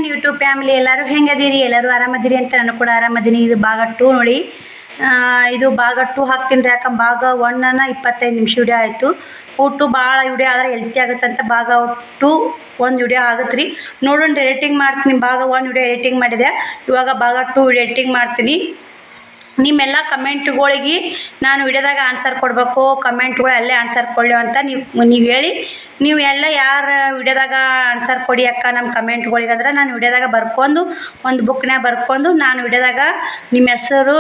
Friend YouTube family ಎಲ್ಲರೂ ಹೆಂಗದಿರಿ, ಎಲ್ಲರೂ ಆರಾಮದಿರಿ ಅಂತ ನಾನು ಕೂಡ ಆರಾಮದೀನಿ. ಇದು ಭಾಗ 2 ನೋಡಿ. ಇದು ಭಾಗ 2 ಹಾಕ್ತೀನಿ ರೀ. ಯಾಕಂದ್ರೆ ಭಾಗ 1 25 ನಿಮಿಷ ವಿಡಿಯೋ ಆಯಿತು. ಊಟ ಭಾಳ ವಿಡಿಯೋ ಆದರೆ ಹೆಲ್ತಿ ಆಗುತ್ತೆ ಅಂತ ಭಾಗ 2 ಒಂದು ವಿಡಿಯೋ ಆಗುತ್ತೆ ರೀ. ನೋಡೋಣ, ಎಡಿಟಿಂಗ್ ಮಾಡ್ತೀನಿ. ಭಾಗ 1 ವಿಡಿಯೋ ಎಡಿಟಿಂಗ್ ಮಾಡಿದೆ, ಇವಾಗ ಭಾಗ 2 ವಿಡಿಯೋ ಎಡಿಟಿಂಗ್ ಮಾಡ್ತೀನಿ. ನಿಮ್ಮೆಲ್ಲ ಕಮೆಂಟ್ಗಳಿಗೆ ನಾನು ವಿಡಿಯೋದಾಗ ಆನ್ಸರ್ ಕೊಡಬೇಕು. ಕಮೆಂಟ್ಗಳು ಅಲ್ಲೇ ಆನ್ಸರ್ ಕೊಡಲಿ ಅಂತ ನೀವು ಹೇಳಿ. ನೀವು ಎಲ್ಲ ಯಾರು ವಿಡಿಯೋದಾಗ ಆನ್ಸರ್ ಕೊಡಿ ಅಕ್ಕ ನಮ್ಮ ಕಮೆಂಟ್ಗಳಿಗೆ ಅಂದ್ರೆ ನಾನು ವಿಡಿಯೋದಾಗ ಬರ್ಕೊಂಡು ಒಂದು ಬುಕ್ನಾಗ ಬರ್ಕೊಂಡು ನಾನು ವಿಡಿಯೋದಾಗ ನಿಮ್ಮ ಹೆಸರು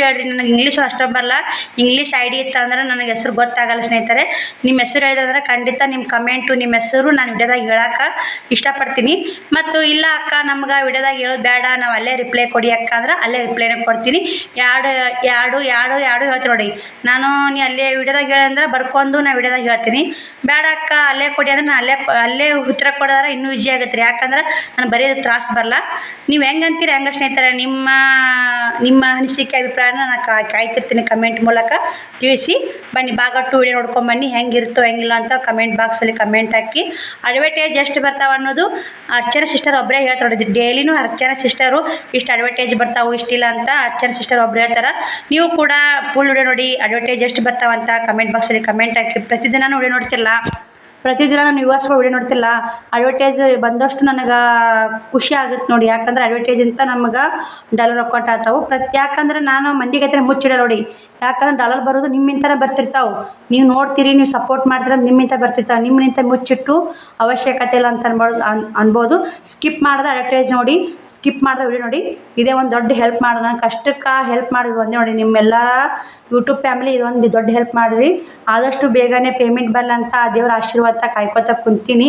ಹೇಳ್ರಿ. ನನಗೆ ಇಂಗ್ಲೀಷು ಅಷ್ಟೊಂದು ಬರಲ್ಲ. ಇಂಗ್ಲೀಷ್ ಐ ಡಿ ಇತ್ತು ಅಂದ್ರೆ ನನಗೆ ಹೆಸರು ಗೊತ್ತಾಗಲ್ಲ ಸ್ನೇಹಿತರೆ. ನಿಮ್ಮ ಹೆಸರು ಹೇಳಿದ್ರೆ ಖಂಡಿತ ನಿಮ್ಮ ಕಮೆಂಟು ನಿಮ್ಮ ಹೆಸರು ನಾನು ವಿಡಿಯೋದಾಗ ಹೇಳೋಕೆ ಇಷ್ಟಪಡ್ತೀನಿ. ಮತ್ತು ಇಲ್ಲ ಅಕ್ಕ ನಮ್ಗೆ ವಿಡಿಯೋದಾಗ ಹೇಳೋದು ಬೇಡ, ನಾವು ಅಲ್ಲೇ ರಿಪ್ಲೈ ಕೊಡಿ ಅಕ್ಕ ಅಂದ್ರೆ ಅಲ್ಲೇ ರಿಪ್ಲೈನ ಕೊಡ್ತೀನಿ. ಎರಡು ಹೇಳ್ತೀನಿ ನೋಡಿ. ನಾನು ನೀ ಅಲ್ಲೇ ವಿಡಿಯೋದಾಗ ಹೇಳಂದ್ರೆ ಬರ್ಕೊಂಡು ನಾನು ವಿಡಿಯೋದಾಗ ಹೇಳ್ತೀನಿ. ಬೇಡ ಅಕ್ಕ ಅಲ್ಲೇ ಕೊಡಿ ಅಂದ್ರೆ ನಾನು ಅಲ್ಲೇ ಉತ್ತರ ಕೊಡೋದ್ರೆ ಇನ್ನೂ ಈಜಿ ಆಗುತ್ತೆ ರೀ. ಯಾಕಂದ್ರೆ ನಾನು ಬರೀ ತ್ರಾಸ ಬರಲ್ಲ. ನೀವು ಹೆಂಗೆ ಅಂತೀರಿ ಹಂಗೆ ಸ್ನೇಹಿತರೆ. ನಿಮ್ಮ ಅನಿಸಿಕೆ ಅಭಿಪ್ರಾಯನ ನಾನು ಕಾಯ್ತಿರ್ತೀನಿ. ಕಮೆಂಟ್ ಮೂಲಕ ತಿಳಿಸಿ. ಬನ್ನಿ ಭಾಗ 2 ವಿಡಿಯೋ ನೋಡ್ಕೊಂಬನ್ನಿ. ಹೆಂಗಿರುತ್ತೋ ಹೆಂಗಿಲ್ಲ ಅಂತ ಕಮೆಂಟ್ ಬಾಕ್ಸಲ್ಲಿ ಕಮೆಂಟ್ ಹಾಕಿ. ಅಡ್ವರ್ಟೈಸ್ ಎಷ್ಟು ಬರ್ತಾವೆ ಅನ್ನೋದು ಅರ್ಚನಾ ಸಿಸ್ಟರ್ ಒಬ್ಬರೇ ಹೇಳ್ತಾರೆ. ಡೈಲಿನೂ ಅರ್ಚನಾ ಸಿಸ್ಟರು ಇಷ್ಟು ಅಡ್ವರ್ಟೈಸ್ ಬರ್ತಾವೆ ಇಷ್ಟಿಲ್ಲ ಅಂತ ಅರ್ಚನಾ ಸಿಸ್ಟರ್ ಒಬ್ಬರು ಹೇಳ್ತಾರೆ. ನೀವು ಕೂಡ ಫುಲ್ ವಿಡಿಯೋ ನೋಡಿ ಅಡ್ವರ್ಟೈಸ್ ಎಷ್ಟು ಬರ್ತಾವಂತ ಕಮೆಂಟ್ ಬಾಕ್ಸಲ್ಲಿ ಕಮೆಂಟ್ ಹಾಕಿ. ಪ್ರತಿದಿನ ವಿಡಿಯೋ ನೋಡ್ತಿಲ್ಲ, ಪ್ರತಿದಿನ ನಾನು ವ್ಯೂವರ್ಸ್ಗಳು ವಿಡಿಯೋ ನೋಡ್ತಿಲ್ಲ. ಅಡ್ವರ್ಟೈಸ್ ಬಂದಷ್ಟು ನನಗೆ ಖುಷಿ ಆಗುತ್ತೆ ನೋಡಿ. ಯಾಕಂದ್ರೆ ಅಡ್ವರ್ಟೈಸ್ ಅಂತ ನಮ್ಗೆ ಡಾಲರ್ ಅಕೌಂಟ್ ಆಗ್ತಾವೆ. ಯಾಕಂದ್ರೆ ನಾನು ಮಂದಿಗೆ ಹತ್ರ ಮುಚ್ಚಿಡ ನೋಡಿ. ಯಾಕಂದ್ರೆ ಡಾಲರ್ ಬರೋದು ನಿಮ್ಮಿಂತನೇ ಬರ್ತಿರ್ತಾವೆ. ನೀವು ನೋಡ್ತೀರಿ, ನೀವು ಸಪೋರ್ಟ್ ಮಾಡ್ತೀರ, ನಿಮ್ಮಿಂತ ಬರ್ತಿರ್ತಾವೆ. ನಿಮ್ಮಿಂತ ಮುಚ್ಚಿಟ್ಟು ಅವಶ್ಯಕತೆ ಇಲ್ಲ ಅಂತ ಅನ್ಬೋದು. ಸ್ಕಿಪ್ ಮಾಡಿದ ಅಡ್ವರ್ಟೈಸ್ ನೋಡಿ, ಸ್ಕಿಪ್ ಮಾಡಿದ ವಿಡಿಯೋ ನೋಡಿ. ಇದೇ ಒಂದು ದೊಡ್ಡ ಹೆಲ್ಪ್ ಮಾಡೋದು. ನಾನು ಕಷ್ಟಕ್ಕೆ ಹೆಲ್ಪ್ ಮಾಡೋದು ಒಂದೇ ನೋಡಿ. ನಿಮ್ಮೆಲ್ಲ ಯೂಟ್ಯೂಬ್ ಫ್ಯಾಮಿಲಿ ಇದೊಂದು ದೊಡ್ಡ ಹೆಲ್ಪ್ ಮಾಡಿರಿ. ಆದಷ್ಟು ಬೇಗನೆ ಪೇಮೆಂಟ್ ಬರಲ್ಲ ಅಂತ ದೇವ್ರ ಆಶೀರ್ವಾದ ಕಾಯ್ಕೋತ ಕುಂತೀನಿ.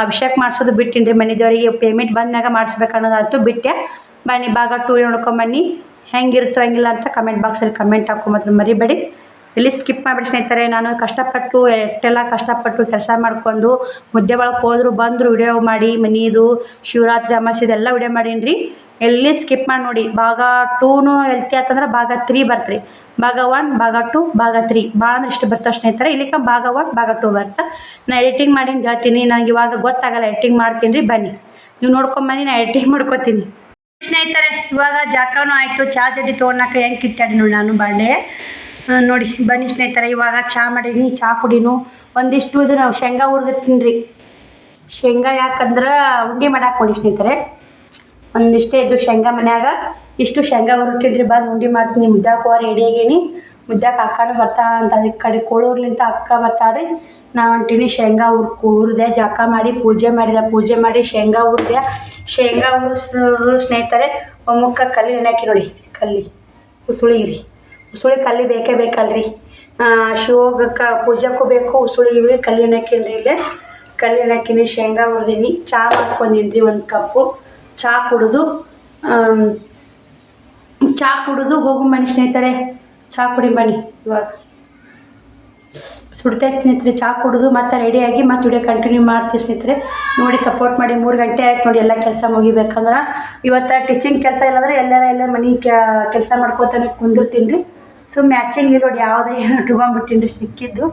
ಅಭಿಷೇಕ್ ಮಾಡಿಸೋದು ಬಿಟ್ಟಿನಿ ರೀ. ಮನೆ ದೇವರಿಗೆ ಪೇಮೆಂಟ್ ಬಂದಾಗ ಮಾಡಿಸ್ಬೇಕು ಅನ್ನೋದಾಯ್ತು, ಬಿಟ್ಟೆ. ಬನ್ನಿ ಭಾಗ 2 ನೋಡ್ಕೊಂಬನ್ನಿ. ಹೆಂಗಿರುತ್ತೋ ಹೆಂಗಿಲ್ಲ ಅಂತ ಕಮೆಂಟ್ ಬಾಕ್ಸಲ್ಲಿ ಕಮೆಂಟ್ ಹಾಕೊಂಬತ್ರ ಮರಿಬೇಡಿ. ಇಲ್ಲಿ ಸ್ಕಿಪ್ ಮಾಡಿಬಿಡಿ ಸ್ನೇಹಿತರೆ. ನಾನು ಎಷ್ಟೆಲ್ಲ ಕಷ್ಟಪಟ್ಟು ಕೆಲಸ ಮಾಡ್ಕೊಂಡು ಮುದ್ದೆ ಒಳಗೆ ಹೋದ್ರು ಬಂದರು ವಿಡಿಯೋ ಮಾಡಿ ಮನೆಯದು ಶಿವರಾತ್ರಿ ಅಮಾವಾಸ್ಯೆದೆಲ್ಲ ವಿಡಿಯೋ ಮಾಡೀನಿ ರೀ. ಎಲ್ಲಿ ಸ್ಕಿಪ್ ಮಾಡಿ ನೋಡಿ. ಭಾಗ 2 ಹೆಲ್ತಿ ಆತಂದ್ರೆ ಭಾಗ 3 ಬರ್ತ್ರಿ. ಭಾಗ 1 ಭಾಗ 2 ಭಾಗ 3 ಭಾಳ ಅಂದ್ರೆ ಇಷ್ಟು ಬರ್ತಾವೆ ಸ್ನೇಹಿತರೆ. ಇಲ್ಲಿಕ ಭಾಗ 1 ಭಾಗ 2 ಬರ್ತಾ. ನಾನು ಎಡಿಟಿಂಗ್ ಮಾಡಿಂದ ಹೇಳ್ತೀನಿ. ನನಗೆ ಇವಾಗ ಗೊತ್ತಾಗಲ್ಲ, ಎಡಿಟಿಂಗ್ ಮಾಡ್ತೀನಿ ರೀ. ಬನ್ನಿ ನೀವು ನೋಡ್ಕೊಂಬನ್ನಿ, ನಾನು ಎಡಿಟಿಂಗ್ ಮಾಡ್ಕೊತೀನಿ ಸ್ನೇಹಿತರೆ. ಇವಾಗ ಜಾಕನೂ ಆಯಿತು. ಚಾ ಜಡ್ಡಿ ತೊಗೊಳಕ್ಕೆ ಹೆಂಗೆ ಕಿತ್ತಾಡಿ ನೋಡಿ ನಾನು ಬಾಂಡೆ ನೋಡಿ. ಬನ್ನಿ ಸ್ನೇಹಿತರೆ, ಇವಾಗ ಚಹಾ ಮಾಡೀನಿ. ಚಹಾ ಕುಡಿನು. ಒಂದಿಷ್ಟು ಇದು ನಾವು ಶೇಂಗಾ ಹುರಿದಿರ್ತೀನಿ ರೀ. ಶೇಂಗಾ ಯಾಕಂದ್ರೆ ಉಂಡೆ ಮಾಡಾಕೆ ನೋಡಿ ಸ್ನೇಹಿತರೆ. ಒಂದಿಷ್ಟೇ ಇದು ಶೇಂಗಾ ಮನ್ಯಾಗ ಇಷ್ಟು ಶೇಂಗಾ ಹುರಿಟ್ಟಿದ್ರಿ. ಬಂದು ಉಂಡೆ ಮಾಡ್ತೀನಿ. ಮುದ್ದಾಕ ರೆಡಿ ಆಗೀನಿ. ಮುದ್ದಾಕ ಅಕ್ಕನೂ ಬರ್ತಾ ಅಂತ ಅದಕ್ಕೆ ಕಡೆ ಕೋಳೂರ್ಲಿಂತ ಅಕ್ಕ ಬರ್ತಾಳ್ರಿ. ನಾ ಹೊಂಟೀನಿ. ಶೇಂಗಾ ಹುರಿದೆ, ಜಳಕ ಮಾಡಿ ಪೂಜೆ ಮಾಡಿದೆ. ಪೂಜೆ ಮಾಡಿ ಶೇಂಗಾ ಹುರಿದೆ. ಶೇಂಗಾ ಹುರಿಸೋದು ಸ್ನೇಹಿತರೆ ಒಮ್ಮುಕ್ಕ ಕಲ್ಲಿ ಎಣ್ಣೆ ನೋಡಿ. ಉಸುಳಿಗ್ರಿ. ಉಸುಳಿ ಕಲ್ಲಿ ಬೇಕೇ ಬೇಕಲ್ರಿ. ಶಿವಗೆ ಪೂಜೆಗೂ ಬೇಕು, ಉಸುಳಿಗೆ ಕಲ್ಲಿ ಎಣ್ಣೆ ಹಾಕೀನಿ ರೀ. ಇಲ್ಲೇ ಕಲ್ಲಿ ಎಣ್ಣೆ ಹಾಕೀನಿ. ಶೇಂಗಾ ಹುರಿದೀನಿ. ಚಹಾ ಮಾಡ್ಕೊಂಡೀನಿ ರೀ. 1 ಕಪ್ಪು ಚಹಾ ಕುಡಿದು ಹೋಗು ಬನ್ನಿ ಸ್ನೇಹಿತರೆ. ಚಹಾ ಕುಡಿ ಬನ್ನಿ. ಇವಾಗ ಸುಡ್ತೈತೆ ಸ್ನೇಹಿತರೆ. ಚಹಾ ಕುಡಿದು ಮತ್ತೆ ರೆಡಿಯಾಗಿ ಮತ್ತೆ ವಿಡಿಯೋ ಕಂಟಿನ್ಯೂ ಮಾಡ್ತೀವಿ ಸ್ನೇಹಿತರೆ. ನೋಡಿ ಸಪೋರ್ಟ್ ಮಾಡಿ. 3 ಗಂಟೆ ಆಯ್ತು ನೋಡಿ ಎಲ್ಲ ಕೆಲಸ ಮುಗಿಬೇಕಂದ್ರೆ. ಇವತ್ತು ಟೀಚಿಂಗ್ ಕೆಲಸ ಇಲ್ಲಾಂದ್ರೆ ಎಲ್ಲ ಮನೆ ಕೆಲಸ ಮಾಡ್ಕೋತಾನೆ ಕುಂದಿರ್ತೀನಿ ರೀ. ಮ್ಯಾಚಿಂಗ್ ಇಲ್ಲ ನೋಡಿ. ಯಾವುದೇ ಏನೋ ಇಟ್ಕೊಂಡ್ಬಿಟ್ಟಿನಿ ರೀ. ಸಿಕ್ಕಿದ್ದು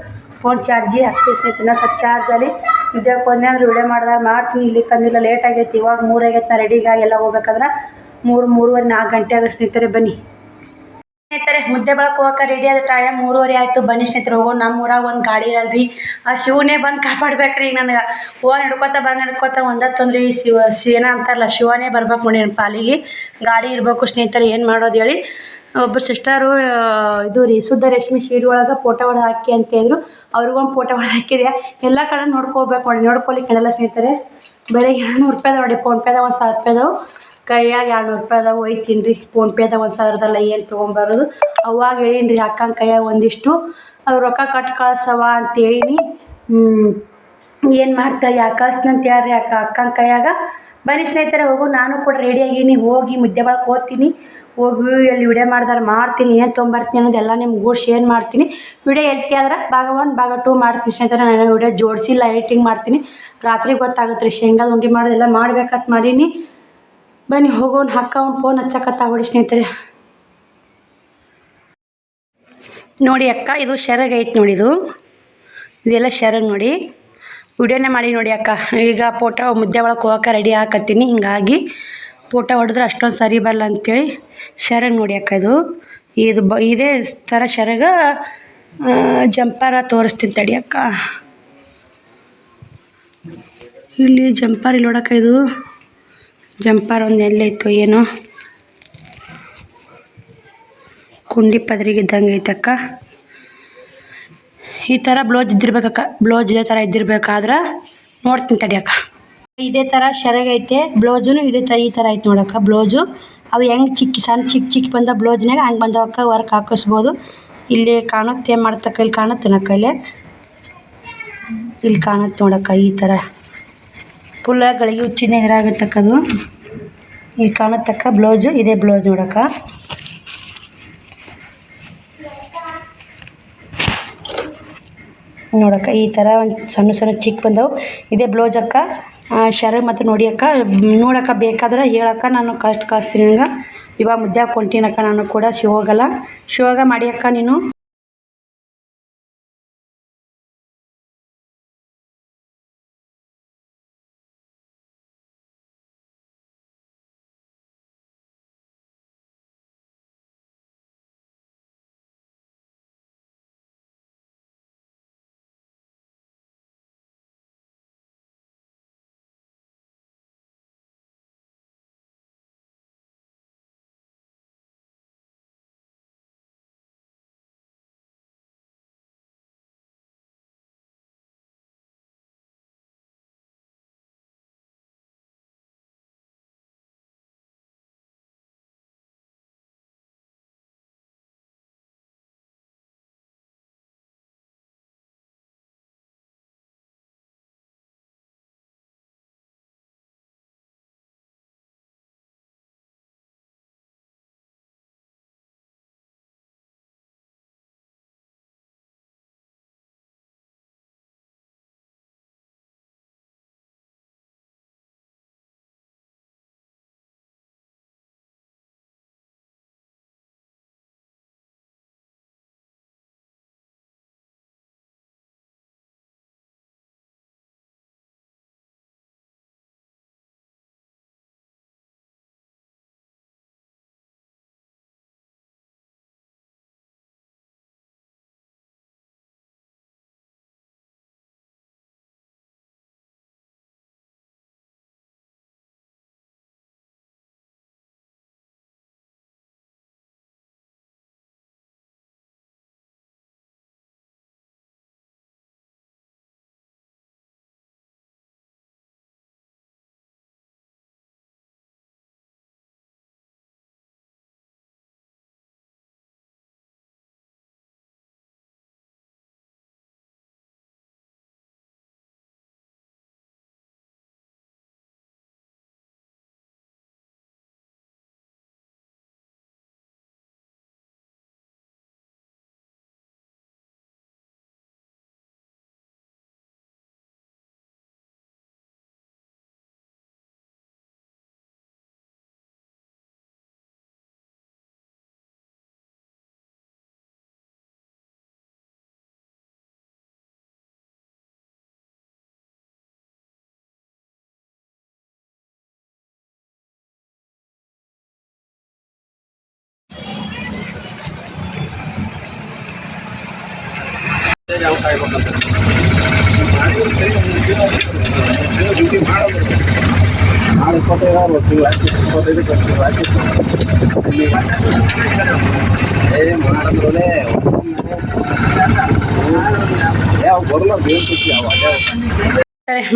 ಫೋನ್ ಚಾರ್ಜಿ ಹಾಕ್ತೀವಿ ಸ್ನೇಹಿತರೆ. ಸ್ವಲ್ಪ ಚಾರ್ಜಲ್ಲಿ ವಿದ್ಯಾಕ್ಕೆ ಹೋದ್ನೆ ಅಂದ್ರೆ ವಿಡಿಯೋ ಮಾಡಿದಾಗ ಮಾಡ್ತೀನಿ. ಇಲ್ಲಿ ಕಂದಿಲ್ಲ, ಲೇಟ್ ಆಗೈತಿ. ಇವಾಗ 3 ಆಗೈತೆ. ನಾನು ರೆಡಿಗಾಗಿ ಎಲ್ಲ ಹೋಗ್ಬೇಕಾದ್ರೆ 3 4 ಗಂಟೆ ಆಗ ಸ್ನೇಹಿತರೆ. ಬನ್ನಿ ಸ್ನೇಹಿತರೆ, ಮುದ್ದೆ ಬಳಕೆ ಹೋಗಕ್ಕೆ ರೆಡಿ ಆದ ಟೈಮ್ 3:30 ಆಯಿತು. ಬನ್ನಿ ಸ್ನೇಹಿತರೆ ಹೋಗೋ. ನಮ್ಮ ಊರಾಗ ಒಂದು ಗಾಡಿ ಇರಲ್ರಿ. ಆ ಶಿವನೇ ಬಂದು ಕಾಪಾಡ್ಬೇಕ್ರಿ. ನನಗೆ ನಡ್ಕೋತ ಒಂದತ್ತಂದ್ರಿ ಸೇನಾ ಅಂತಾರಲ್ಲ, ಶಿವನೇ ಬರ್ಬೇಕು ನೋಡಿ ನನ್ನ ಪಾಲಿಗೆ. ಗಾಡಿ ಇರಬೇಕು ಸ್ನೇಹಿತರೆ. ಏನು ಮಾಡೋದು ಹೇಳಿ. ಒಬ್ಬರು ಸಿಸ್ಟರು ಇದು ರೀ ಶುದ್ಧ ರೇಷ್ಮೆ ಸೀರೆ ಒಳಗೆ ಫೋಟೋ ಹೊಡೆದು ಹಾಕಿ ಅಂತ ಹೇಳಿದ್ರು. ಅವ್ರಿಗೊಂದು ಫೋಟೋ ಹೊಡೆದು ಹಾಕಿದೆ. ಎಲ್ಲ ಕಡೆ ನೋಡ್ಕೋಬೇಕು ನೋಡಿ. ನೋಡ್ಕೊಲಿಕ್ಕೆ ಹೇಳಲ್ಲ ಸ್ನೇಹಿತರೆ. ಬರೀ 200 ರೂಪಾಯಿ ನೋಡಿ. ಫೋನ್ಪೇದಾಗ 1000 ರೂಪಾಯಿ ಅದಾವೆ. ಕೈಯಾಗ 200 ರೂಪಾಯಿ ಅದಾವೆ. ಒಯ್ತೀನಿ ರೀ. ಫೋನ್ಪೇದಾಗ 1000ದಲ್ಲ ಏನು ತೊಗೊಂಬರೋದು. ಅವಾಗ ಹೇಳೀನಿ ರೀ ಅಕ್ಕನ ಕೈಯಾಗ ಒಂದಿಷ್ಟು ಅವ್ರು ರೊಕ್ಕ ಕಟ್ಟು ಕಳಿಸವ ಅಂತ ಹೇಳೀನಿ. ಏನು ಮಾಡ್ತಾ ಕಳ್ಸ್ನಂತ ಹೇಳ್ರಿ ಅಕ್ಕನ ಕೈಯಾಗ. ಬನ್ನಿ ಸ್ನೇಹಿತರೆ ಹೋಗು. ನಾನು ಕೂಡ ರೆಡಿಯಾಗೀನಿ. ಹೋಗಿ ಮುದ್ದೆ ಬಳಕೆ ಹೋಗ್ತೀನಿ. ಹೋಗಿ ಅಲ್ಲಿ ವಿಡಿಯೋ ಮಾಡ್ತೀನಿ. ಏನು ತೊಗೊಂಬರ್ತೀನಿ ಅನ್ನೋದೆಲ್ಲ ನಿಮ್ಗೆ ಶೇರ್ ಮಾಡ್ತೀನಿ. ವಿಡಿಯೋ ಹೆಲ್ತಿ ಆದ್ರೆ ಭಾಗ 1 ಭಾಗ 2 ಮಾಡ್ತೀನಿ ಸ್ನೇಹಿತರೆ. ನಾನು ವಿಡಿಯೋ ಜೋಡಿಸಿಲ್ಲ, ಎಡಿಟಿಂಗ್ ಮಾಡ್ತೀನಿ. ರಾತ್ರಿ ಗೊತ್ತಾಗುತ್ತೆ ರೀ. ಶೇಂಗಾದ ಉಂಡೆ ಮಾಡೋದೆಲ್ಲ ಮಾಡ್ಬೇಕಂತ ಮಾಡೀನಿ. ಬನ್ನಿ ಹೋಗೋಣ. ಅಕ್ಕ ಫೋನ್ ಹಚ್ಚಕತ್ತ ಹೊಡಿ ಸ್ನೇಹಿತರೆ. ನೋಡಿ ಅಕ್ಕ, ಇದು ಶೆರಗ್ ಐತೆ ನೋಡಿ. ಇದೆಲ್ಲ ಶೆರಗ್ ನೋಡಿ. ವಿಡಿಯೋನೇ ಮಾಡಿ ನೋಡಿ ಅಕ್ಕ. ಈಗ ಫೋಟೋ ಮುದ್ದೆ ಒಳಗೆ ಹೋಗೋಕೆ ರೆಡಿ ಹಾಕತ್ತೀನಿ. ಹಿಂಗಾಗಿ ಫೋಟೋ ಹೊಡೆದ್ರೆ ಅಷ್ಟೊಂದು ಸರಿ ಬರಲ್ಲ ಅಂಥೇಳಿ ಶರಗ್ ನೋಡಿ ಅಕ್ಕ. ಇದು ಇದೇ ಥರ ಶರಗ ಜಂಪರ ತೋರಿಸ್ತೀನಿ ತಡಿ ಅಕ್ಕ. ಇಲ್ಲಿ ಜಂಪರ್ ಇಲ್ಲಿ ನೋಡಕ್ಕ. ಇದು ಜಂಪರ್ ಒಂದು ಎಲ್ಲೈತು ಏನೋ ಕುಂಡಿ ಪದ್ರಿಗಿದ್ದಂಗೆ ಐತಕ್ಕ. ಈ ಥರ ಬ್ಲೌಸ್ ಇದ್ದಿರ್ಬೇಕಕ್ಕ. ಬ್ಲೌಸ್ ಇದೇ ಥರ ಇದ್ದಿರ್ಬೇಕಾದ್ರೆ ನೋಡ್ತೀನಿ ತಡಿ ಅಕ್ಕ. ಇದೇ ಥರ ಶರಗ ಐತೆ. ಬ್ಲೌಸೂ ಇದೇ ಥರ ಈ ಥರ ಐತೆ ನೋಡಕ್ಕ. ಬ್ಲೌಸು ಅವು ಹೆಂಗೆ ಚಿಕ್ಕ ಬಂದ ಬ್ಲೌಸ್ನಾಗ ಹಂಗೆ ಬಂದವಕ್ಕ ವರ್ಕ್ ಹಾಕಿಸ್ಬೋದು. ಇಲ್ಲಿ ಕಾಣುತ್ತೆ ಏನು ಮಾಡ್ತಕ್ಕ. ಇಲ್ಲಿ ಕಾಣುತ್ತೆ ನಕ್ಕ. ಇಲ್ಲಿ ಕಾಣುತ್ತೆ ನೋಡಕ್ಕ. ಈ ಥರ ಫುಲ್ಲ ಗಳಿಗೆ ಹುಚ್ಚಿನ ಹೆರಾಗತ್ತಕ್ಕದು. ಇಲ್ಲಿ ಕಾಣುತ್ತಕ್ಕ ಬ್ಲೌಸು. ಇದೇ ಬ್ಲೌಸ್ ನೋಡಕ್ಕ. ನೋಡಕ್ಕ ಈ ಥರ ಒಂದು ಸಣ್ಣ ಚಿಕ್ಕ ಬಂದವು. ಇದೇ ಬ್ಲೌಸ್ ಅಕ್ಕ. ಶರಗ್ ಮತ್ತು ನೋಡಿ ಅಕ್ಕ. ನೋಡಕ್ಕ ಬೇಕಾದ್ರೆ ಹೇಳಕ್ಕ, ನಾನು ಕಳಿಸ್ತೀನಿ ನಂಗೆ. ಇವಾಗ ಮುದ್ದೆ ಹಾಕ್ಕೊಂತೀನಕ್ಕ. ನಾನು ಕೂಡ ಶಿವಗ ಮಾಡಿ ಅಕ್ಕ ನೀನು.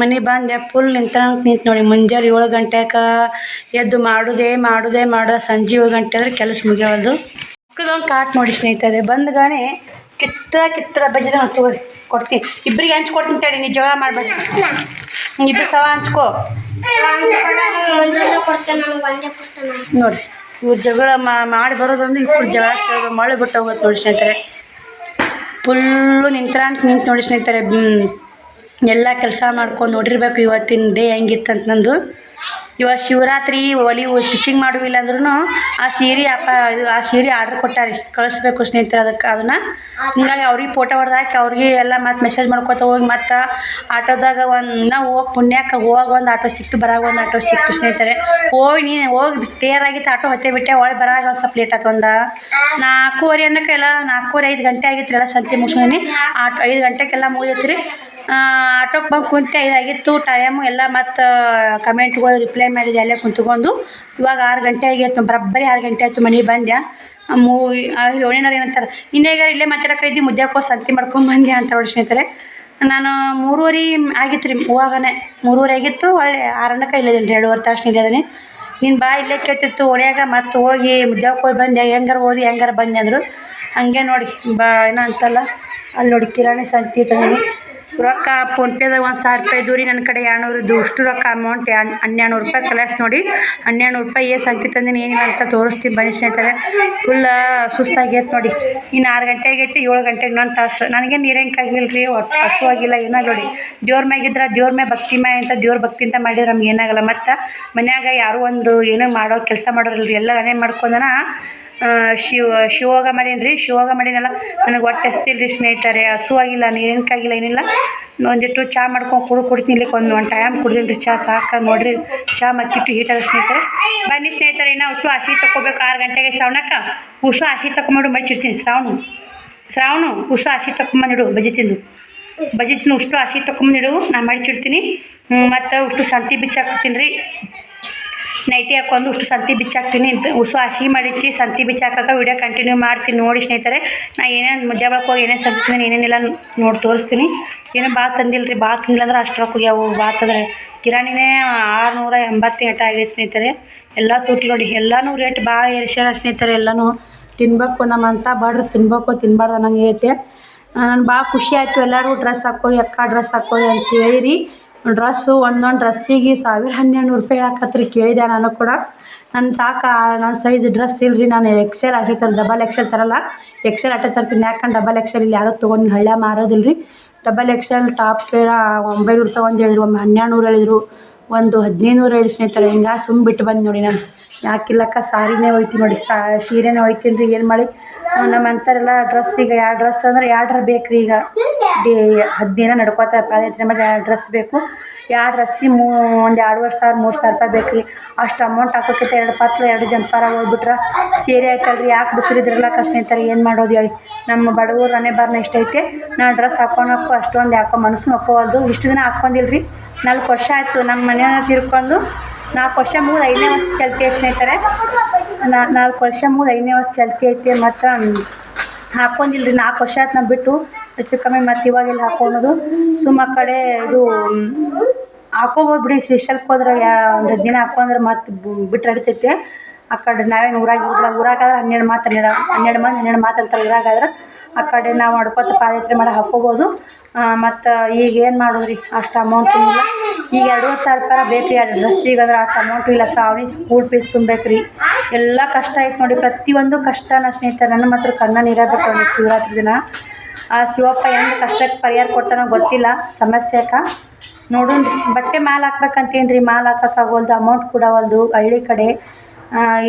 ಮನೆ ಬಂದೆ ಫುಲ್ ನಿಂತು ನೋಡಿ. ಮುಂಜಾನೆ 7 ಗಂಟೆಗೆ ಎದ್ದು ಮಾಡೋದು ಸಂಜೆ 7 ಗಂಟೆ ಆದರೆ ಕೆಲಸ ಮುಗಿಯೋದು. ಮಕ್ಕಳದೊಂದು ಕಾಟ್ ನೋಡಿ ಸ್ನೇಹಿತರೆ. ಬಂದ್ಗಾನೆ ಕಿತ್ತರ ಬಜ್ಜಿದ ತಗೋರಿ ಕೊಡ್ತೀನಿ. ಇಬ್ಬರಿಗೆ ಹಂಚ್ಕೊಡ್ತೀನಿ ತಡಿ. ನೀ ಜಗಳ ಮಾಡಬೇಡ. ಇಬ್ಬರು ಸವ ಹಂಚ್ಕೋ ನೋಡಿ. ಇವ್ರು ಜಗಳ ಮಾಡಿ ಬರೋದೊಂದು ಇವ್ರು ಜಗಳ ಮಳೆ ಬಿಟ್ಟು ಹೋಗೋದು ನೋಡಿ ಸ್ನೇಹಿತರೆ. ಫುಲ್ಲು ನಿಂತು ನೋಡಿ ಸ್ನೇಹಿತರೆ. ಎಲ್ಲ ಕೆಲಸ ಮಾಡ್ಕೊಂಡು ನೋಡಿರ್ಬೇಕು ಇವತ್ತಿನ ಡೇ ಹೆಂಗಿತ್ತಂತ ನಂದು. ಇವಾಗ ಶಿವರಾತ್ರಿ ಒಲಿ ಸ್ಟಿಚಿಂಗ್ ಮಾಡುವಿಲ್ಲ ಅಂದ್ರೂ ಆ ಸೀರೆ ಆ ಸೀರೆ ಆರ್ಡ್ರ್ ಕೊಟ್ಟಾರೆ ಕಳಿಸ್ಬೇಕು ಸ್ನೇಹಿತರೆ ಅದನ್ನು ಹಿಂಗಾಗಿ ಅವ್ರಿಗೆ ಫೋಟೋ ಹೊಡೆದು ಹಾಕಿ ಅವ್ರಿಗೆ ಎಲ್ಲ ಮತ್ತು ಮೆಸೇಜ್ ಮಾಡ್ಕೊತ ಹೋಗಿ ಮತ್ತು ಆಟೋದಾಗ ನಾವು ಹೋಗಿ ಪುಣ್ಯಕ್ಕೆ ಹೋಗಿ ಒಂದು ಆಟೋ ಸಿಕ್ತು ಬರಾಗ ಒಂದು ಆಟೋ ಸಿಕ್ತು ಸ್ನೇಹಿತರೆ ಹೋಗಿ ತೇರಾಗಿತ್ತು ಆಟೋ ಹೊತ್ತೆ ಬಿಟ್ಟೆ ಒಳಗೆ ಬರಾಗ ಒಂದು ಸ್ವಲ್ಪ ಲೇಟ್ ಆಯ್ತು ಒಂದು 4:15 ಅನ್ನೋಕ್ಕೆಲ್ಲ 4:15 5 ಗಂಟೆ ಆಗಿತ್ತು ಎಲ್ಲ ಸಂತೆ ಮುಗಿಸ್ಕೊಂಡು 5 ಗಂಟೆಗೆಲ್ಲ ಮುಗಿದೈತಿ ರೀ ಆಟೋಕ್ಕೆ ಬಂದು ಕುಂತೆ 5 ಆಗಿತ್ತು ಟೈಮು ಎಲ್ಲ ಮತ್ತು ಕಮೆಂಟ್ಗಳು ರಿಪ್ಲೈ ಮಾಡಿದೆ ಅಲ್ಲೇ ಕುಂತ್ಕೊಂಡು ಇವಾಗ 6 ಗಂಟೆ ಆಗೈತೆ ಬರೋಬ್ಬರಿ 6 ಗಂಟೆ ಆಯಿತು ಮನೆಗೆ ಬಂದೆ ಓಣೇನವ್ರು ಏನಂತಾರೆ ಇನ್ನೇಗ ಇಲ್ಲೇ ಮಾತಾಡೋಕೈತಿ ಮುದ್ದೆ ಸಂತೆ ಮಾಡ್ಕೊಂಬಂದೆ ಅಂತ ನೋಡಿ ಸ್ನೇಹಿತರೆ ನಾನು 3:30 ಆಗಿತ್ತು ರೀ ಹೋಗನೆ 3:30 ಆಗಿತ್ತು ಒಳ್ಳೆ 6 ಅನ್ನಕ್ಕೆ ಇಲ್ಲದೇನು 2.5 ತಾಸು ನಿಲ್ಲದೀನಿ ನೀನು ಬಾ ಇಲ್ಲೇ ಕೇಳ್ತಿತ್ತು ಓಣ್ಯಾಗ ಮತ್ತು ಹೋಗಿ ಮುದ್ದೆ ಹೋಗಿ ಬಂದೆ ಹೆಂಗಾರ ಓದಿ ಹೆಂಗಾರ ಬಂದೆ ಅಂದರು ಹಾಗೆ ನೋಡಿ ಏನೋ ಅಂತಲ್ಲ ಅಲ್ಲಿ ನೋಡಿ ಕಿರಾಣಿ ಸಂತೆ ತಂದೀನಿ ರೊಕ್ಕ ಫೋನ್ಪೇದಾಗ 1,000 ರೂಪಾಯಿ ಇದ್ದು ರೀ ನನ್ನ ಕಡೆ 200 ಇದ್ದು ಅಷ್ಟು ರೊಕ್ಕ ಅಮೌಂಟ್ 1200 ರೂಪಾಯಿ ಕಳಿಸ್ ನೋಡಿ 1200 ರೂಪಾಯಿ ಸಂತೆ ತಂದಿನಿ ಏನಿಲ್ಲ ಅಂತ ತೋರಿಸ್ತೀನಿ ಬನ್ನಿ ಸ್ನೇಹಿತರೆ ಫುಲ್ ಸುಸ್ತಾಗೈತೆ ನೋಡಿ ಇನ್ನು 6 ಗಂಟೆ ಆಗೈತಿ 7 ಗಂಟೆಗೆ ಇನ್ನೊಂದು ತಾಸು ನನಗೆ ನೀರೇನಕ್ಕಾಗಿಲ್ಲ ರೀ ಒಟ್ಟು ಹಸುವಾಗಿಲ್ಲ ಏನೋ ನೋಡಿ ದೇವ್ರ ಮ್ಯಾಗಿದ್ರೆ ದೇವ್ರ ಮ್ಯಾಗ ಭಕ್ತಿ ಮ್ಯಾಗ ಅಂತ ದೇವ್ರ ಭಕ್ತಿ ಅಂತ ಮಾಡಿದ್ರೆ ನಮ್ಗೆ ಏನಾಗಲ್ಲ ಮತ್ತು ಮನ್ಯಾಗ ಯಾರೂ ಒಂದು ಏನೋ ಮಾಡೋ ಕೆಲಸ ಮಾಡೋರಿಲ್ಲ ಎಲ್ಲ ನಾನೇ ಮಾಡ್ಕೊಂಡನ ಶಿವಯೋಗ ಮಾಡೀನಿ ರೀ ಶಿವಯೋಗ ಮಾಡೀನಲ್ಲ ನನಗೆ ಹೊಟ್ಟೆ ಹಸ್ತಿಲ್ಲ ರೀ ಸ್ನೇಹಿತರೆ ಹಸುವಾಗಿಲ್ಲ ನೀರೇನಕ್ಕಾಗಿಲ್ಲ ಏನಿಲ್ಲ ಒಂದಿಟ್ಟು ಚಹಾ ಮಾಡ್ಕೊಂಡು ಕುಡಿತೀನಿ ಇಲ್ಲಿಕ್ಕೆ ಒಂದು ಟೈಮ್ ಕುಡ್ದೀನಿ ರೀ ಚಹಾ ಸಾಕು ನೋಡಿರಿ ಚಹಾ ಮತ್ತಿಟ್ಟು ಹೀಟಾಗ ಸ್ನೇಹಿತರೆ ಬನ್ನಿ ಸ್ನೇಹಿತರೆ ಇನ್ನೂ ಅಷ್ಟು ಹಸಿ ತೊಗೋಬೇಕು 6 ಗಂಟೆಗೆ ಶ್ರಾವಣಕ್ಕೆ ಉಸು ಹಸಿ ತೊಗೊಂಬಂಡು ಮಡಿಚಿಡ್ತೀನಿ ಶ್ರಾವಣ ಉಸು ಹಸಿ ತೊಗೊಂಬಂದಿಡು ಬಜ್ಜಿ ತಿಂದು ಉಷ್ಟು ಹಸಿ ತೊಗೊಂಬಂದಿಡು ನಾನು ಮಡಿಚಿಡ್ತೀನಿ ಮತ್ತು ಉಷ್ಟು ಸಂತಿ ಬಿಚ್ಚಾಕ್ತೀನಿ ರೀ ನೈಟಿ ಹಾಕ್ಕೊಂಡು ಉಷ್ಟು ಸಂತಿ ಬಿಚ್ಚಾಕ್ತೀನಿ ಉಸು ಹಸಿ ಮಡಿಚಿ ಸಂತಿ ಬಿಚ್ಚಾಕ ವಿಡಿಯೋ ಕಂಟಿನ್ಯೂ ಮಾಡ್ತೀನಿ ನೋಡಿ ಸ್ನೇಹಿತರೆ ನಾ ಏನೇನು ಮುದ್ದೆ ಬಳಕೆ ಹೋಗಿ ಏನೇನು ಸಂತೀನಿ ಏನೇನಿಲ್ಲ ನೋಡಿ ತೋರಿಸ್ತೀನಿ ಏನೋ ಭಾಳ ತಂದಿಲ್ಲ ರೀ ಭಾಳ ತಿಂದಿಲ್ಲ ಅಂದ್ರೆ ಅಷ್ಟರೊಕ್ಕ ಹೋಗ್ಯಾವು ಭಾಳ ಕಿರಾಣಿನೇ 680 ಆಗೈತೆ ಸ್ನೇಹಿತರೆ ಎಲ್ಲ ತುಟ್ಟಿ ನೋಡಿ ಎಲ್ಲನೂ ರೇಟ್ ಭಾಳ ಏರ್ಸ್ಯಾರ ಸ್ನೇಹಿತರೆ ಎಲ್ಲನೂ ತಿನ್ಬೇಕು ನಮ್ಮಂತ ಬಾಡ್ರು ತಿನ್ಬಾರ್ದು ಅನ್ನಂಗೆ ಐತೆ ನಾನು ಭಾಳ ಖುಷಿ ಆಯಿತು ಎಲ್ಲರೂ ಡ್ರೆಸ್ ಹಾಕ್ಕೊಳ್ಳಿ ಡ್ರೆಸ್ ಹಾಕ್ಕೊಳ್ಳಿ ಅಂತ ಹೇಳಿರಿ ಡ್ರೆಸ್ಸು ಒಂದೊಂದು ಡ್ರೆಸ್ಸಿಗೆ 1200 ರೂಪಾಯಿ ಹಾಕತ್ರಿ ಕೇಳಿದೆ ನಾನು ಕೂಡ ನನ್ನ ಸೈಜ್ ಡ್ರೆಸ್ ಇಲ್ಲರಿ ನಾನು ಎಕ್ಸೆಲ್ ಅಷ್ಟೇ ತರ ಡಬಲ್ ಎಕ್ಸೆಲ್ ತರಲ್ಲ ಎಕ್ಸೆಲ್ ಅಷ್ಟೇ ತರ್ತೀನಿ ಯಾಕಂದ್ರೆ ಡಬಲ್ ಎಕ್ಸೆಲ್ ಇಲ್ಲಿ ಯಾರು ತೊಗೊಂಡು ಹಳ್ಳ ಮಾರೋದಿಲ್ಲ ರೀ ಡಬಲ್ ಎಕ್ಸೆಲ್ ಟಾಪ್ 900 ತೊಗೊಂಡು ಹೇಳಿದ್ರು ಒಮ್ಮೆ 1200 ಹೇಳಿದ್ರು ಒಂದು 1500 ಹೇಳಿದ್ರು ಸ್ನೇಹಿತರೆ ಹಿಂಗೆ ಸುಮ್ಮ ಬಿಟ್ಟು ಬಂದು ನೋಡಿ ನಾನು ಯಾಕಿಲ್ಲಕ್ಕ ಸಾರಿನೇ ಹೋಯ್ತೀನಿ ನೋಡಿ ಸೀರೆನೇ ಹೋಯ್ತೀನಿ ರೀ ಏನು ಮಾಡಿ ನಮ್ಮಂತಾರೆಲ್ಲ ಡ್ರೆಸ್ ಈಗ 2 ಡ್ರೆಸ್ ಅಂದ್ರೆ 2 ಬೇಕು ರೀ ಈಗ 10 ದಿನ ನಡ್ಕೋತಾರೆ ಪಾದಯಾತ್ರೆ ಮಾಡಿ 2 ಡ್ರೆಸ್ ಬೇಕು 2 ಡ್ರೆಸ್ಸಿಗೆ ಒಂದು 2,500 3,000 ರೂಪಾಯಿ ಬೇಕು ರೀ ಅಷ್ಟು ಅಮೌಂಟ್ ಹಾಕೋಕ್ಕಿಂತ 2 ಪತ್ಲು 2 ಜಂಪಾರ ಹೋಗ್ಬಿಟ್ರೆ ಸೀರೆ ಆಯ್ತಲ್ಲ ರೀ ಯಾಕೆ ಬಿಸಿಲಿದ್ರಲ್ಲ ಸ್ನೇಹಿತರೆ ಏನು ಮಾಡೋದು ಹೇಳಿ ನಮ್ಮ ಬಡವರು ಮನೆ ಬರ್ನ ಇಷ್ಟ ಐತೆ ನಾನು ಡ್ರೆಸ್ ಹಾಕೊಳಕ್ಕೂ ಅಷ್ಟೊಂದು ಯಾಕೋ ಮನಸ್ಸು ಒಪ್ಪವಲ್ದು ಇಷ್ಟು ದಿನ ಹಾಕ್ಕೊಂಡಿಲ್ಲ ರೀ 4 ವರ್ಷ ಆಯಿತು ನಮ್ಮ ಮನೆಯವ್ರನ್ನ ತಿರ್ಕೊಂಡು 4 ವರ್ಷ ಮುಗಿದು 5ನೇ ವರ್ಷ ಚಲ್ತಿ ಐತೆ ಸ್ನೇಹಿತರೆ 4 ವರ್ಷ ಮುಗಿದು 5ನೇ ವರ್ಷ ಚಲ್ತಿ ಐತೆ ಮತ್ತು ಹಾಕ್ಕೊಂಡಿಲ್ಲ ರೀ 4 ವರ್ಷ ಆಯ್ತು ನಾವು ಬಿಟ್ಟು ಹೆಚ್ಚು ಕಮ್ಮಿ ಮತ್ತು ಇವಾಗೆಲ್ಲ ಹಾಕ್ಕೊಳೋದು ಸುಮ್ಮ ಕಡೆ ಇದು ಹಾಕೋಬೋದು ಬಿಡಿ ಶ್ರೀಶೈಲಕ್ಕೆ ಹೋದ್ರೆ ಒಂದು 10 ದಿನ ಹಾಕೊಂಡ್ರೆ ಮತ್ತು ಬಿಟ್ಟು ನಡಿತೈತೆ ಆ ಕಡೆ ನಾವೇನು ಊರಾಗಾದ್ರೆ 12 ಮಾತು ಅಂತಾರೆ ಊರಾಗಾದ್ರೆ ಆ ಕಡೆ ನಾವು ಮಾಡ್ಕೊತ ಪಾದಯಾತ್ರೆ ಮಾಡಿ ಹಾಕ್ಕೋಬೋದು ಮತ್ತು ಈಗ ಏನು ಮಾಡೋದು ರೀ ಅಷ್ಟು ಅಮೌಂಟು ಇಲ್ಲ ಈಗ 2,500 ರೂಪಾಯಿ ಬೇಕು ರೀ 2 ಡ್ರೆಸ್ಸಿಗೆ ಅಂದ್ರೆ ಅಷ್ಟು ಅಮೌಂಟು ಇಲ್ಲ ಶ್ರಾವಣಿ ಸ್ಕೂಲ್ ಫೀಸ್ ತುಂಬಬೇಕು ರೀ ಎಲ್ಲ ಕಷ್ಟ ಐತೆ ನೋಡಿ ಪ್ರತಿಯೊಂದು ಕಷ್ಟನ ಸ್ನೇಹಿತರೆ ನನ್ನ ಮಾತ್ರ ಕಣ್ಣ ನೀರಾಗಬೇಕು ನೋಡಿ ಶಿವರಾತ್ರಿ ದಿನ ಆ ಶಿವಪ್ಪ ಹೆಂಗೆ ಕಷ್ಟಕ್ಕೆ ಪರಿಹಾರ ಕೊಡ್ತಾನೋ ಗೊತ್ತಿಲ್ಲ ಸಮಸ್ಯೆಗೆ ನೋಡೋಣ ಬಟ್ಟೆ ಮಾಲ್ ಹಾಕ್ಬೇಕಂತೇನು ರೀ ಮಾಲ್ ಹಾಕೋಕ್ಕಾಗೋಲ್ದು ಅಮೌಂಟ್ ಕೊಡವಲ್ದು ಹಳ್ಳಿ ಕಡೆ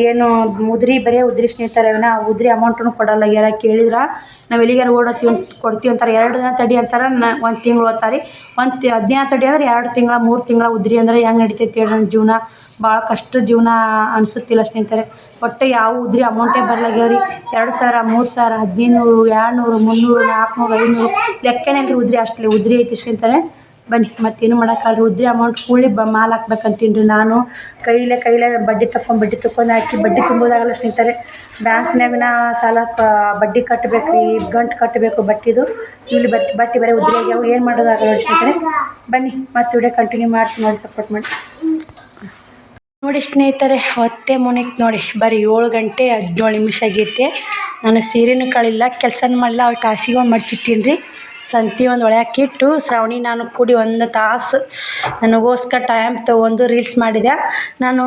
ಏನು ಬರೀ ಉದ್ರಿ ಸ್ನೇಹಿತರೆ ಉದ್ರಿ ಅಮೌಂಟನ್ನು ಕೊಡಲ್ಲ ಯಾರ ಕೇಳಿದ್ರೆ ನಾವು ಎಲ್ಲಿಗಾರ ಓಡೋತೀವಿ ಕೊಡ್ತೀವಿ ಅಂತಾರೆ 2 ದಿನ ತಡಿ ಅಂತಾರೆ 1 ತಿಂಗಳು ಓದ್ತಾರೆ 10 ದಿನ ತಡಿ ಅಂದ್ರೆ 2 ತಿಂಗಳ 3 ತಿಂಗಳ ಉದ್ರಿ ಅಂದರೆ ಹೆಂಗೆ ನಡಿತೈತೆ ಹೇಳಿ ನನ್ನ ಜೀವನ ಭಾಳ ಕಷ್ಟ ಜೀವನ ಅನಿಸುತ್ತಿಲ್ಲ ಸ್ನೇಹಿತರೆ ಒಟ್ಟು ಯಾವ ಉದ್ರಿ ಅಮೌಂಟೇ ಬರಲಾಗ್ಯಾವ್ರಿ 2,000 3,000 1,500 200 300 400 500 ಲೆಕ್ಕನೇ ರೀ ಉದ್ರಿ ಅಷ್ಟೇ ಉದ್ರಿ ಐತಿ ಸ್ನೇಹಿತರೆ ಬನ್ನಿ ಮತ್ತೇನು ಮಾಡೋಕ್ಕಾಗಲ್ಲ ಉದ್ರಿ ಅಮೌಂಟ್ ಕೂಡಿ ಮಾಲ್ ಹಾಕ್ಬೇಕಂತೀನಿ ರೀ ನಾನು ಕೈಲೇ ಬಡ್ಡಿ ತಗೊಂಡು ಹಾಕಿ ಬಡ್ಡಿ ತುಂಬೋದಾಗಲ್ಲ ಸ್ನೇಹಿತರೆ ಬ್ಯಾಂಕ್ನಾಗ ಸಾಲ ಬಡ್ಡಿ ಕಟ್ಟಬೇಕು ರೀ ಗಂಟು ಕಟ್ಟಬೇಕು ಬಟ್ಟಿದು ಇಲ್ಲಿ ಬಟ್ಟಿ ಬೇರೆ ಉದ್ರಿ ಆಗ್ಯಾವು ಏನು ಮಾಡೋದಾಗಲ್ಲ ನೋಡಿ ಸ್ನೇಹಿತರೆ ಬನ್ನಿ ಮತ್ತೆ ವಿಡಿಯೋ ಕಂಟಿನ್ಯೂ ಮಾಡ್ತೀನಿ ನೋಡಿ ಸಪೋರ್ಟ್ ಮಾಡಿ ನೋಡಿ ಸ್ನೇಹಿತರೆ ಹೊತ್ತೆ ಮುನಿಕ್ ನೋಡಿ ಬರೀ 7 ಗಂಟೆ 17 ನಿಮಿಷ ಆಗೈತೆ ನಾನು ಸೀರೆನೂ ಕಳಿಲ್ಲ ಕೆಲಸನೂ ಮಾಡಿಲ್ಲ ಅವ್ರು ಕಾಸಿಗೆ ಮಡ್ಚಿಟ್ಟೀನಿ ರೀ ಸಂತಿ ಒಂದು ಒಳ್ಯಾಕಿಟ್ಟು ಶ್ರಾವಣಿ ನಾನು ಕೂಡಿ ಒಂದು ತಾಸು ನನಗೋಸ್ಕರ ಟೈಮ್ ತೊಗೊಂಡು ರೀಲ್ಸ್ ಮಾಡಿದೆ. ನಾನು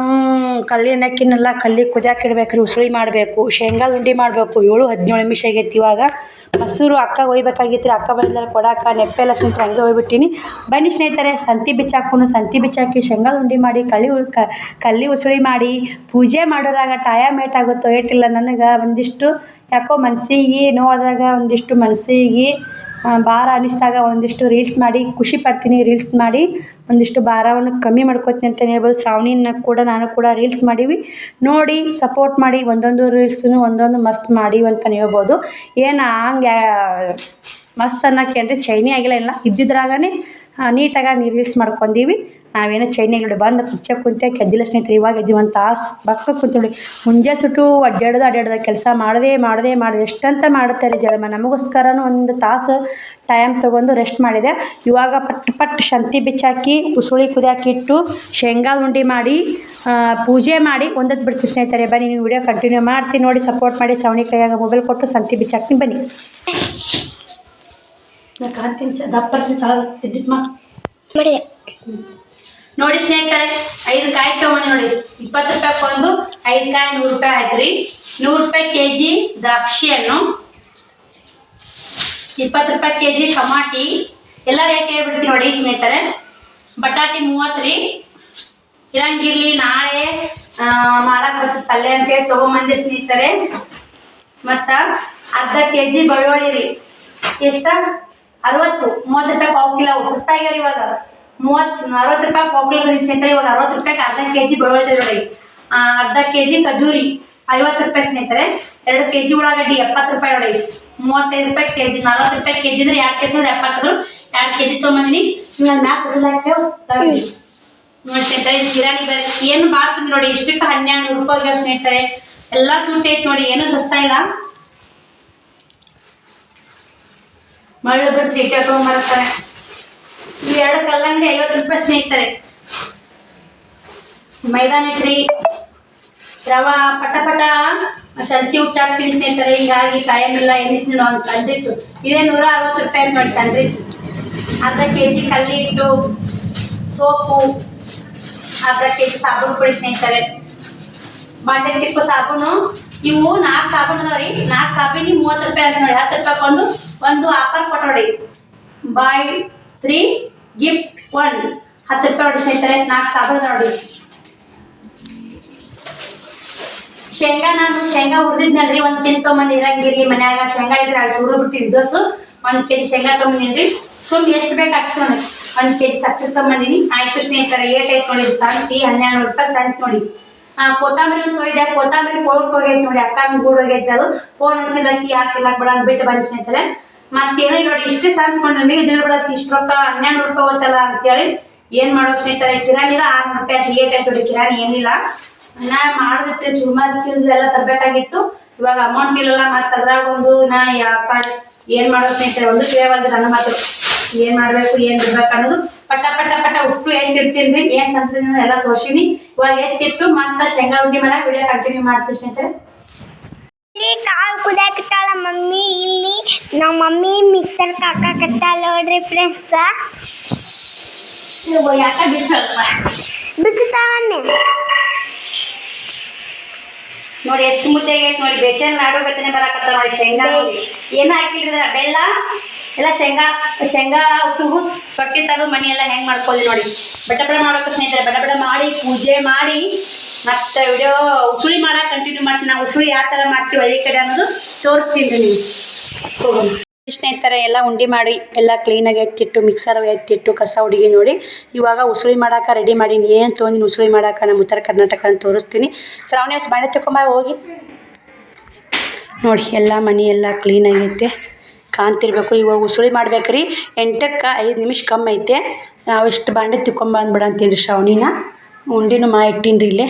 ಕಲ್ಲಿ ಎಣ್ಣೆಕ್ಕಿನೆಲ್ಲ ಕಲ್ಲಿಗೆ ಕುದಿಯಾಕೆ ಇಡ್ಬೇಕು ರೀ. ಉಸುಳಿ ಮಾಡಬೇಕು, ಶೇಂಗಾದ ಉಂಡೆ ಮಾಡಬೇಕು. 7-17 ನಿಮಿಷ ಆಗೈತಿ. ಇವಾಗ ಮೊಸರು ಅಕ್ಕ ಒಯ್ಬೇಕಾಗಿತ್ತು ರೀ. ಅಕ್ಕ ಬಂದಿದ್ದಾರೆ ಕೊಡಾಕ. ನೆಪ್ಪೆಲ್ಲ ಸ್ನೇಹಿತರೆ ಹಂಗೆ ಹೋಗ್ಬಿಟ್ಟಿನಿ. ಬನ್ನಿ ಸ್ನೇಹಿತರೆ, ಸಂತಿ ಬಿಚ್ಚಾಕೋನು. ಸಂತಿ ಬಿಚ್ಚಾಕಿ ಶೇಂಗಾದ ಉಂಡೆ ಮಾಡಿ ಕಲ್ಲಿ ಉಸುಳಿ ಮಾಡಿ ಪೂಜೆ ಮಾಡೋರಾಗ ಟೈಮ್ ಏಟಾಗುತ್ತೋ ಏಟಿಲ್ಲ ನನಗೆ ಒಂದಿಷ್ಟು ಯಾಕೋ ಮನಸ್ಸಿಗೆ ನೋವಾದಾಗ, ಒಂದಿಷ್ಟು ಮನಸ್ಸಿಗೆ ಭಾರ ಅನ್ನಿಸ್ದಾಗ ಒಂದಿಷ್ಟು ರೀಲ್ಸ್ ಮಾಡಿ ಖುಷಿ ಪಡ್ತೀನಿ. ರೀಲ್ಸ್ ಮಾಡಿ ಒಂದಿಷ್ಟು ಭಾರವನ್ನು ಕಮ್ಮಿ ಮಾಡ್ಕೋತೀನಿ ಅಂತಲೇ ಹೇಳ್ಬೋದು. ಶ್ರಾವಣಿನ ಕೂಡ ನಾನು ಕೂಡ ರೀಲ್ಸ್ ಮಾಡೀವಿ, ನೋಡಿ ಸಪೋರ್ಟ್ ಮಾಡಿ. ಒಂದೊಂದು ರೀಲ್ಸ್ನು ಒಂದೊಂದು ಮಸ್ತ್ ಮಾಡೀವಿ ಅಂತಲೇ ಹೇಳ್ಬೋದು. ಏನು ಹಂಗೆ ಮಸ್ತ್ ಅನ್ನೋಕ್ಕೇನ್ರಿ ಚೈನಿ ಆಗಿಲ್ಲ, ಇಲ್ಲ ಇದ್ದಿದ್ರಾಗನೇ ನೀಟಾಗಿ ರೀಲ್ಸ್ ಮಾಡ್ಕೊಂಡೀವಿ. ನಾವೇನೋ ಚೈನಿಯಾಗಿ ನೋಡಿ ಬಂದು ಕುರ್ಚೆ ಕುಂತೆ ಕೆದ್ದಿಲ್ಲ ಸ್ನೇಹಿತರೆ. ಇವಾಗ ಎದ್ದು ಒಂದು ತಾಸು ಬಕ್ಕ ಕುಂತೇಳಿ ಮುಂಜೆ ಸುಟ್ಟು ಅಡ್ಡಾಡ್ದ ಕೆಲಸ ಮಾಡದೆ ಎಷ್ಟಂತ ಮಾಡುತ್ತಾರೆ ಜಲಮ. ನಮಗೋಸ್ಕರನೂ ಒಂದು ತಾಸು ಟೈಮ್ ತೊಗೊಂಡು ರೆಸ್ಟ್ ಮಾಡಿದೆ. ಇವಾಗ ಪಟ್ ಶಂತಿ ಬಿಚ್ಚಾಕಿ ಉಸುಳಿ ಕುದಿಯಾಕಿಟ್ಟು ಶೇಂಗಾದ ಉಂಡೆ ಮಾಡಿ ಪೂಜೆ ಮಾಡಿ ಒಂದತ್ತು ಬಿಡ್ತೀವಿ ಸ್ನೇಹಿತರೆ. ಬನ್ನಿ, ನೀವು ವಿಡಿಯೋ ಕಂಟಿನ್ಯೂ ಮಾಡ್ತೀನಿ ನೋಡಿ, ಸಪೋರ್ಟ್ ಮಾಡಿ. ಶ್ರಾವಣಿ ಕೈಯಾಗ ಮೊಬೈಲ್ ಕೊಟ್ಟು ಸಂತಿ ಬಿಚ್ಚಾಕ್ತೀನಿ ಬನ್ನಿ. ನಾ ಕಾಂತೀನಿ ಎಡಿಟ್ ಮಾಡಿ ನೋಡಿ ಸ್ನೇಹಿತರೆ. 5 ಕಾಯಿ ತೊಗೊಂಡು ನೋಡಿ, 20 ರೂಪಾಯಿಗೆ ಒಂದು 5 ಕಾಯಿ 100 ರೂಪಾಯಿ ಆಯ್ತು ರೀ. 100 ರೂಪಾಯಿ kg ದ್ರಾಕ್ಷಿ ಹಣ್ಣು, 20 ರೂಪಾಯಿ kg ಟಮಾಟಿ. ಎಲ್ಲ ರೇಟ್ ಹೇಳ್ಬಿಡ್ತೀವಿ ನೋಡಿ ಸ್ನೇಹಿತರೆ. ಬಟಾಟಿ 30 ರೀ. ಇರಂಗಿರ್ಲಿ ನಾಳೆ ಮಾಡಕ್ಕೆ ಬರ್ತದೆ ಪಲ್ಯ ಅಂತೇಳಿ ತೊಗೊಂಬಂದೆ ಸ್ನೇಹಿತರೆ. ಮತ್ತು ಅರ್ಧ kg ಬೆಳ್ಳುಳ್ಳಿ ರೀ. ಎಷ್ಟು? 60, 30 ರೂಪಾಯಿ ಪಾವು ಕಿಲೋ. ಸಸ್ತಾಗ್ಯಾರ ಇವಾಗ. 60 ರೂಪಾಯಿ ಪಾವು ಕಿಲೋ ಸ್ನೇಹಿತರೆ. ಇವಾಗ 60 ರೂಪಾಯಿಗೆ ಅರ್ಧ kg ಬೆಳ್ಳುಳ್ಳಿ ನೋಡಿ. ಅರ್ಧ kg ಖಜೂರಿ 50 ರೂಪಾಯಿ ಸ್ನೇಹಿತರೆ. 2 kg ಉಳ್ಳಾಗಡ್ಡಿ 70 ರೂಪಾಯಿ ನೋಡಿ. 35 ರೂಪಾಯಿ kg. 40 ರೂಪಾಯಿ kg ಅಂದ್ರೆ 2 kg 70. 2 kg ತೊಗೊಂಬಂದಿನಿ. ಇವಾಗ ಮ್ಯಾಕ್ ಹಾಕ್ತೇವೆ ನೋಡಿ ಸ್ನೇಹಿತರೆ. ಕಿರಾಣಿ ಬೇರೆ ಏನು ಬಾಳ್ತೀನಿ ನೋಡಿ. ಇಷ್ಟಕ್ಕೆ 1200 ರೂಪಾಯಿ ಸ್ನೇಹಿತರೆ. ಎಲ್ಲ ತುಟ್ಟಿ ಐತೆ ನೋಡಿ, ಏನು ಸಸ್ತಾ ಇಲ್ಲ. ಮಳ್ಳು ಬಿಟ್ಟು ಚಿಕ್ಕ ತೊಗೊಂಬರ್ತಾರೆ. ಇವು 2 ಕಲ್ಲಂಗಡಿ 50 ರೂಪಾಯಿ ಸ್ನೇಹಿತರೆ. ಮೈದಾನ ಇಟ್ರಿ ರವಾ ಪಟ ಸಂತಿ ಉಚ್ಚಾಕ್ತೀನಿ ಸ್ನೇಹಿತರೆ. ಹಿಂಗಾಗಿ ಕಾಯಮಿಲ್ಲ ಎಣ್ಣಿತ್ತು ಒಂದು ಸ್ಯಾಂಡ್ವಿಚು. ಇದೇ 160 ರೂಪಾಯಿ ಅಂತ ನೋಡಿ ಸ್ಯಾಂಡ್ವಿಚು. ಅರ್ಧ kg ಕಲ್ಲಿ ಹಿಟ್ಟು, ಸೋಪು, ಅರ್ಧ kg ಸಾಬೂನು ಪುಡಿ ಸ್ನೇಹಿತರೆ. ಬಾಂಡೆ ತಿಕ್ಕು ಸಾಬೂನು. ಇವು 4 ಸಾಬೂನು ಅದಾವ ರೀ. 4 ಸಾಬೂನಿಗೆ 30 ರೂಪಾಯಿ ಅಂತ ನೋಡಿ. 10 ರೂಪಾಯಿ ಒಂದು ಆಫರ್ ಕೊಟ್ಟು ನೋಡಿ. ಬೈ 3 ಗಿಫ್ಟ್ 1 10 ರೂಪಾಯಿ ನೋಡಿ ಸ್ನೇಹಿತರೆ. 4 ಸಾಬೂನು ನೋಡಿ. ಶೇಂಗಾ ಹುರಿದಿದ್ನಲ್ರಿ. 1 ಕೆಜಿ ತೊಗೊಂಬಂದು ಇರಂಗಿರ್ಲಿ ಮನ್ಯಾಗ. ಶೇಂಗಾ ಇದ್ರೆ ಸುರು ಬಿಟ್ಟು ದೋಸು 1 kg ಶೇಂಗಾ ತೊಗೊಂಬಂದಿನ್ರಿ. ಸುಮ್ಮನೆ ಎಷ್ಟು ಬೇಕು ಅಷ್ಟು ನೋಡಿ. 1 kg ಸಕ್ಕರೆ ತೊಗೊಂಬಂದಿನಿ. ಆಯ್ತು ಸ್ನೇಹಿತರೆ. ಏಟ್ ಐತೆ ನೋಡಿ ಸಂತಿ 1200 ರೂಪಾಯಿ ಸಂತಿ ನೋಡಿ. ಕೊತ್ತಂಬರಿ ಒಂದು ತೊಯ್ದೆ. ಕೊತ್ತಂಬರಿ ಪೌಡ್ರ್ ಹೋಗೈತೆ ನೋಡಿ. ಅಕ್ಕ ಗೂಡು ಹೋಗೈತೆ. ಅದು ಫೋನ್ ಹಚ್ಚಿಲ್ಲಕ್ಕಿ ಯಾಕಿಲ್ಲ ಬಿಡ ಬಿಟ್ಟು ಬಂದು ಸ್ನೇಹಿತರೆ. ಮತ್ತೇನು ನೋಡಿ ಇಷ್ಟು ಸಂತ್ಕೊಂಡು ಇದ್ರ ಬಿಡಕ್ಕೆ ಇಷ್ಟು ರೊಕ್ಕ 1200 ರೂಪಾಯಿ ಹೋಗ್ತಲ್ಲ ಅಂತೇಳಿ ಏನು ಮಾಡೋ ಸ್ನೇಹಿತರೆ. ಕಿರಾಣಿಲ್ಲ 600 ರೂಪಾಯಿ ಏಟ್ ಆಯ್ತು ನೋಡಿ. ಕಿರಾಣಿ ಏನಿಲ್ಲ. ನಾ ಮಾಡಿದ್ರೆ ಚುರ್ಮಾರ್ ಚೀಲ ಎಲ್ಲ ತರಬೇಕಾಗಿತ್ತು. ಇವಾಗ ಅಮೌಂಟ್ ಇಲ್ಲಲ್ಲ. ಮತ್ತು ಅದ್ರಾಗ ಒಂದು ನಾ ಯಾಪಾಡು ಏನು ಮಾಡೋ ಸ್ನೇಹಿತರೆ. ಒಂದು ಕೇಳವಲ್ದು ನನ್ನ ಮಾತು. ಏನು ಮಾಡಬೇಕು ಏನು ಬಿಡ್ಬೇಕು ಅನ್ನೋದು. ಪಟ ಉಪ್ಪು ಎತ್ತಿಡ್ತೀನಿ ರೀ. ಏನು ಸಂತ ಎಲ್ಲ ತೋರ್ಸೀನಿ. ಇವಾಗ ಎತ್ತಿಟ್ಟು ಮತ್ತು ಶೇಂಗಾ ಉಂಡೆ ಮಾಡಕ್ಕೆ ವಿಡಿಯೋ ಕಂಟಿನ್ಯೂ ಮಾಡ್ತೀವಿ ಸ್ನೇಹಿತರೆ. ಕಾಳು ಕುದಿಯಾಕತ್ತಾಳ ಮಮ್ಮಿ. ಇಲ್ಲಿ ನಮ್ಮ ಮಮ್ಮಿ ಮಿಕ್ಸರ್ ಹಾಕಾಕತ್ತಾಳ ನೋಡ್ರಿ ಫ್ರೆಂಡ್ಸ್. ಯಾಕೆ ಬಿಡ್ತಾವನ್ನೇ ನೋಡಿ. ಎಷ್ಟು ಮುದ್ದೆ ಆಗೈತೆ ನೋಡಿ. ಬೇಸನ್ ನಾಡೋಗತ್ತನೆ ಬರಾಕತ್ತ ನೋಡಿ. ಶೇಂಗಾ ನೋಡಿ ಏನು ಹಾಕಿದ್ರೆ ಬೆಲ್ಲ ಎಲ್ಲ ಶೇಂಗಾ ಉಪ್ಪು ತೊಟ್ಟಿ ತೆಗೆದು ಮನಿ ಎಲ್ಲ ಹೆಂಗೆ ಮಾಡ್ಕೊಳ್ಳಿ ನೋಡಿ. ಬಡ ಮಾಡೋಕೆ ಸ್ನೇಹಿತರೆ. ಬಡ ಮಾಡಿ ಪೂಜೆ ಮಾಡಿ ಮತ್ತು ವಿಡಿಯೋ ಉಸುಳಿ ಮಾಡಕ್ಕೆ ಕಂಟಿನ್ಯೂ ಮಾಡ್ತೀನಿ. ನಾವು ಉಸುಳಿ ಯಾವ ಥರ ಮಾಡ್ತೀವಿ ಹಳ್ಳಿ ಕಡೆ ಅನ್ನೋದು ತೋರಿಸ್ತೀನಿ ನೀವು. ಸ್ನೇಹಿತರೆ ಎಲ್ಲ ಉಂಡೆ ಮಾಡಿ ಎಲ್ಲ ಕ್ಲೀನಾಗಿ ಎತ್ತಿಟ್ಟು ಮಿಕ್ಸರ್ ಎತ್ತಿಟ್ಟು ಕಸ ಹುಡುಗಿ ನೋಡಿ. ಇವಾಗ ಉಸುಳಿ ಮಾಡೋಕೆ ರೆಡಿ ಮಾಡೀನಿ. ಏನು ತೊಗೊಂಡಿನಿ ಉಸುಳಿ ಮಾಡೋಕೆ ನಮ್ಮ ಉತ್ತರ ಕರ್ನಾಟಕ ಅಂತ ತೋರಿಸ್ತೀನಿ. ಶ್ರಾವಣಿ ಬಾಣೆ ತಗೊಂಬ ಹೋಗಿ ನೋಡಿ. ಎಲ್ಲ ಮನೆ ಎಲ್ಲ ಕ್ಲೀನಾಗೈತೆ ಕಾಣ್ತಿರ್ಬೇಕು. ಇವಾಗ ಉಸುಳಿ ಮಾಡ್ಬೇಕ್ರಿ. 8ಕ್ಕೆ 5 ನಿಮಿಷ ಕಮ್ಮಿ ಐತೆ. ನಾವು ಇಷ್ಟು ಬಾಂಡೆ ತಿಕ್ಕೊಂಬಂದ್ಬಿಡ ಅಂತೀನಿ ಶ್ರಾವಣಿನ. ಉಂಡಿನೂ ಇಟ್ಟೀನಿ ರೀ ಇಲ್ಲೇ.